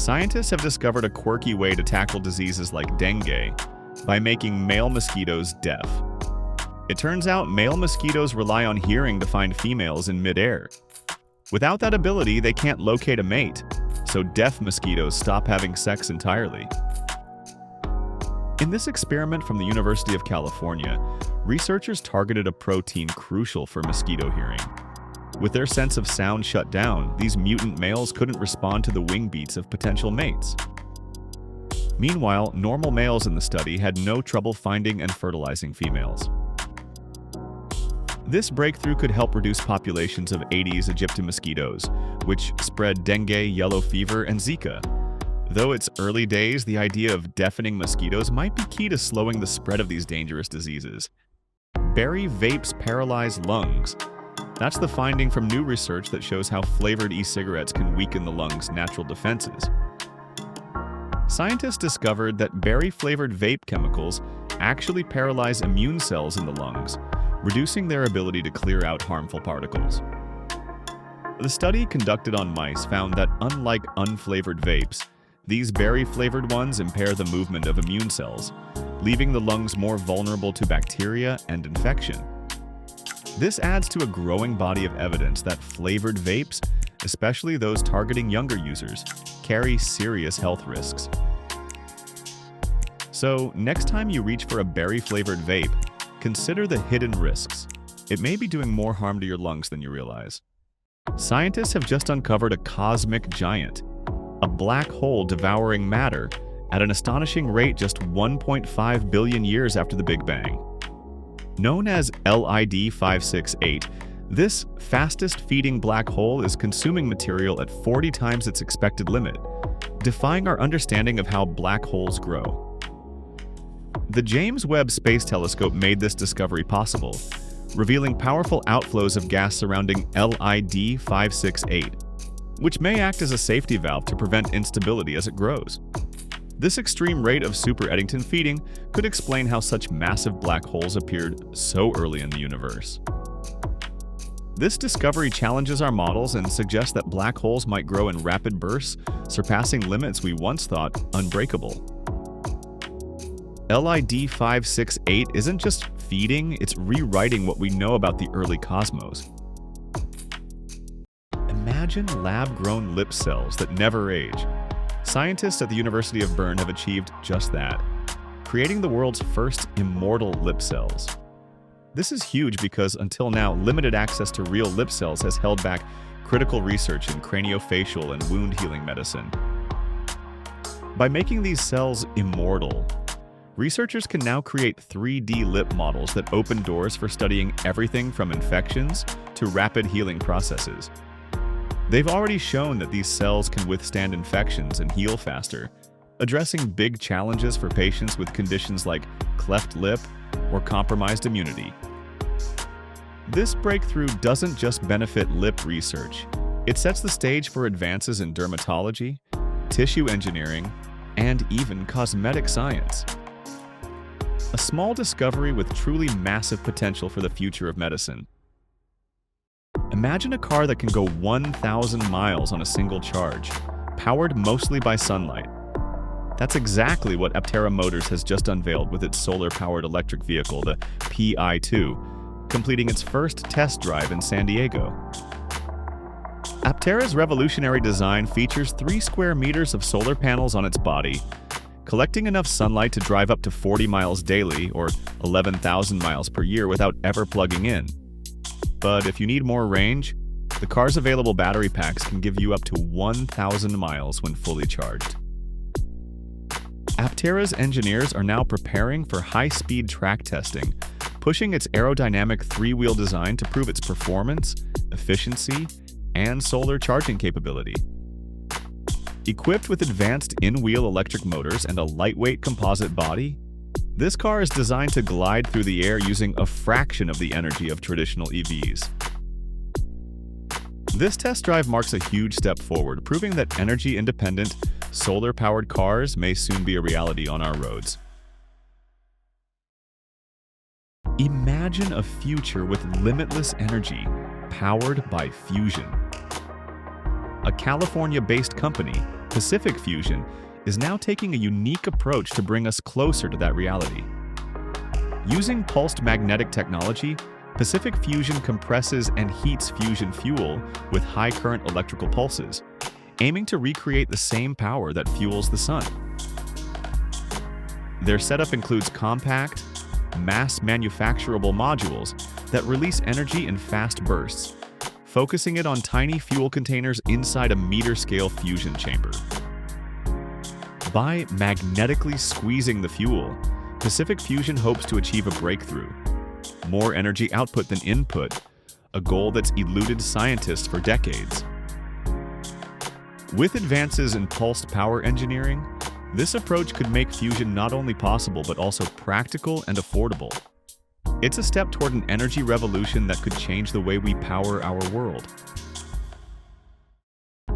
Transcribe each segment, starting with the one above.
Scientists have discovered a quirky way to tackle diseases like dengue by making male mosquitoes deaf. It turns out male mosquitoes rely on hearing to find females in midair. Without that ability, they can't locate a mate, so deaf mosquitoes stop having sex entirely. In this experiment from the University of California, researchers targeted a protein crucial for mosquito hearing. With their sense of sound shut down, these mutant males couldn't respond to the wing beats of potential mates. Meanwhile, normal males in the study had no trouble finding and fertilizing females. This breakthrough could help reduce populations of Aedes aegypti mosquitoes, which spread dengue, yellow fever, and Zika. Though it's early days, the idea of deafening mosquitoes might be key to slowing the spread of these dangerous diseases. Berry vapes paralyze lungs. That's the finding from new research that shows how flavored e-cigarettes can weaken the lungs' natural defenses. Scientists discovered that berry-flavored vape chemicals actually paralyze immune cells in the lungs, reducing their ability to clear out harmful particles. The study conducted on mice found that unlike unflavored vapes, these berry-flavored ones impair the movement of immune cells, leaving the lungs more vulnerable to bacteria and infection. This adds to a growing body of evidence that flavored vapes, especially those targeting younger users, carry serious health risks. So, next time you reach for a berry-flavored vape, consider the hidden risks. It may be doing more harm to your lungs than you realize. Scientists have just uncovered a cosmic giant, a black hole devouring matter at an astonishing rate just 1.5 billion years after the Big Bang. Known as LID 568, this fastest-feeding black hole is consuming material at 40 times its expected limit, defying our understanding of how black holes grow. The James Webb Space Telescope made this discovery possible, revealing powerful outflows of gas surrounding LID 568, which may act as a safety valve to prevent instability as it grows. This extreme rate of super Eddington feeding could explain how such massive black holes appeared so early in the universe. This discovery challenges our models and suggests that black holes might grow in rapid bursts, surpassing limits we once thought unbreakable. LID 568 isn't just feeding, it's rewriting what we know about the early cosmos. Imagine lab-grown lip cells that never age. Scientists at the University of Bern have achieved just that, creating the world's first immortal lip cells. This is huge because until now, limited access to real lip cells has held back critical research in craniofacial and wound healing medicine. By making these cells immortal, researchers can now create 3D lip models that open doors for studying everything from infections to rapid healing processes. They've already shown that these cells can withstand infections and heal faster, addressing big challenges for patients with conditions like cleft lip or compromised immunity. This breakthrough doesn't just benefit lip research. It sets the stage for advances in dermatology, tissue engineering, and even cosmetic science. A small discovery with truly massive potential for the future of medicine. Imagine a car that can go 1,000 miles on a single charge, powered mostly by sunlight. That's exactly what Aptera Motors has just unveiled with its solar-powered electric vehicle, the Pi2, completing its first test drive in San Diego. Aptera's revolutionary design features 3 square meters of solar panels on its body, collecting enough sunlight to drive up to 40 miles daily or 11,000 miles per year without ever plugging in. But if you need more range, the car's available battery packs can give you up to 1,000 miles when fully charged. Aptera's engineers are now preparing for high-speed track testing, pushing its aerodynamic 3-wheel design to prove its performance, efficiency, and solar charging capability. Equipped with advanced in-wheel electric motors and a lightweight composite body, this car is designed to glide through the air using a fraction of the energy of traditional EVs. This test drive marks a huge step forward, proving that energy-independent, solar-powered cars may soon be a reality on our roads. Imagine a future with limitless energy, powered by fusion. A California-based company, Pacific Fusion is now taking a unique approach to bring us closer to that reality. Using pulsed magnetic technology, Pacific Fusion compresses and heats fusion fuel with high current electrical pulses, aiming to recreate the same power that fuels the sun. Their setup includes compact, mass-manufacturable modules that release energy in fast bursts, focusing it on tiny fuel containers inside a meter-scale fusion chamber. By magnetically squeezing the fuel, Pacific Fusion hopes to achieve a breakthrough. More energy output than input, a goal that's eluded scientists for decades. With advances in pulsed power engineering, this approach could make fusion not only possible but also practical and affordable. It's a step toward an energy revolution that could change the way we power our world.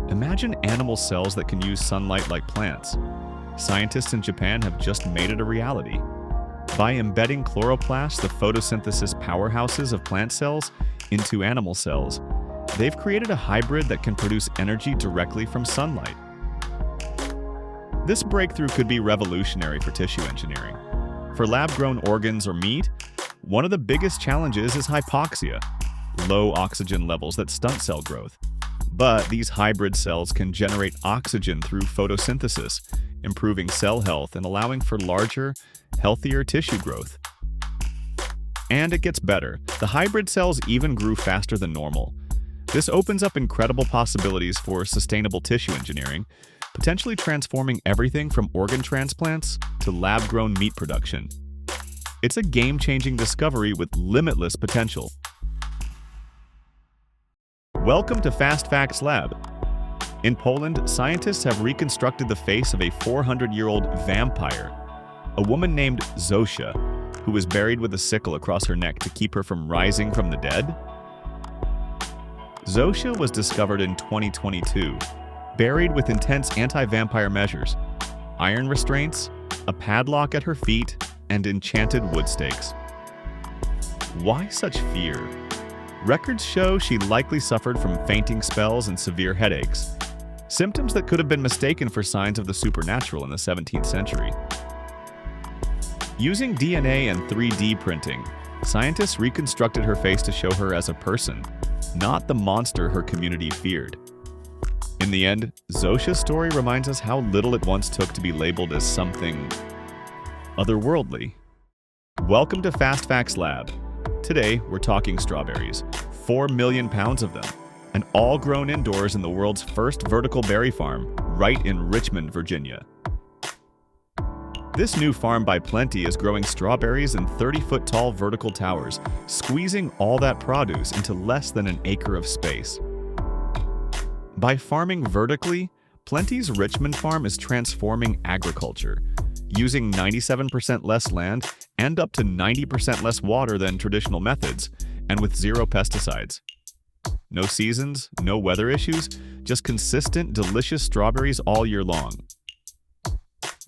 Imagine animal cells that can use sunlight like plants. Scientists in Japan have just made it a reality. By embedding chloroplasts, the photosynthesis powerhouses of plant cells, into animal cells, they've created a hybrid that can produce energy directly from sunlight. This breakthrough could be revolutionary for tissue engineering. For lab-grown organs or meat, one of the biggest challenges is hypoxia, low oxygen levels that stunt cell growth. But these hybrid cells can generate oxygen through photosynthesis, improving cell health and allowing for larger, healthier tissue growth. And it gets better. The hybrid cells even grew faster than normal. This opens up incredible possibilities for sustainable tissue engineering, potentially transforming everything from organ transplants to lab-grown meat production. It's a game-changing discovery with limitless potential. Welcome to Fast Facts Lab. In Poland, scientists have reconstructed the face of a 400-year-old vampire, a woman named Zosia, who was buried with a sickle across her neck to keep her from rising from the dead. Zosia was discovered in 2022, buried with intense anti-vampire measures, iron restraints, a padlock at her feet, and enchanted wood stakes. Why such fear? Records show she likely suffered from fainting spells and severe headaches, symptoms that could have been mistaken for signs of the supernatural in the 17th century. Using DNA and 3D printing, scientists reconstructed her face to show her as a person, not the monster her community feared. In the end, Zosia's story reminds us how little it once took to be labeled as something otherworldly. Welcome to Fast Facts Lab. Today, we're talking strawberries, 4 million pounds of them, and all grown indoors in the world's first vertical berry farm, right in Richmond, Virginia. This new farm by Plenty is growing strawberries in 30-foot-tall vertical towers, squeezing all that produce into less than an acre of space. By farming vertically, Plenty's Richmond farm is transforming agriculture, using 97% less land and up to 90% less water than traditional methods, and with zero pesticides. No seasons, no weather issues, just consistent, delicious strawberries all year long.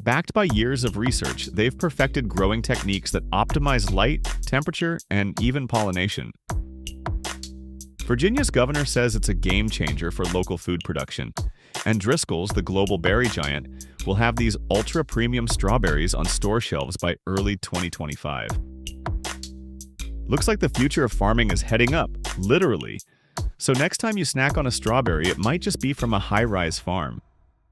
Backed by years of research, they've perfected growing techniques that optimize light, temperature, and even pollination. Virginia's governor says it's a game changer for local food production, and Driscoll's, the global berry giant, will have these ultra-premium strawberries on store shelves by early 2025. Looks like the future of farming is heading up, literally. So next time you snack on a strawberry, it might just be from a high-rise farm.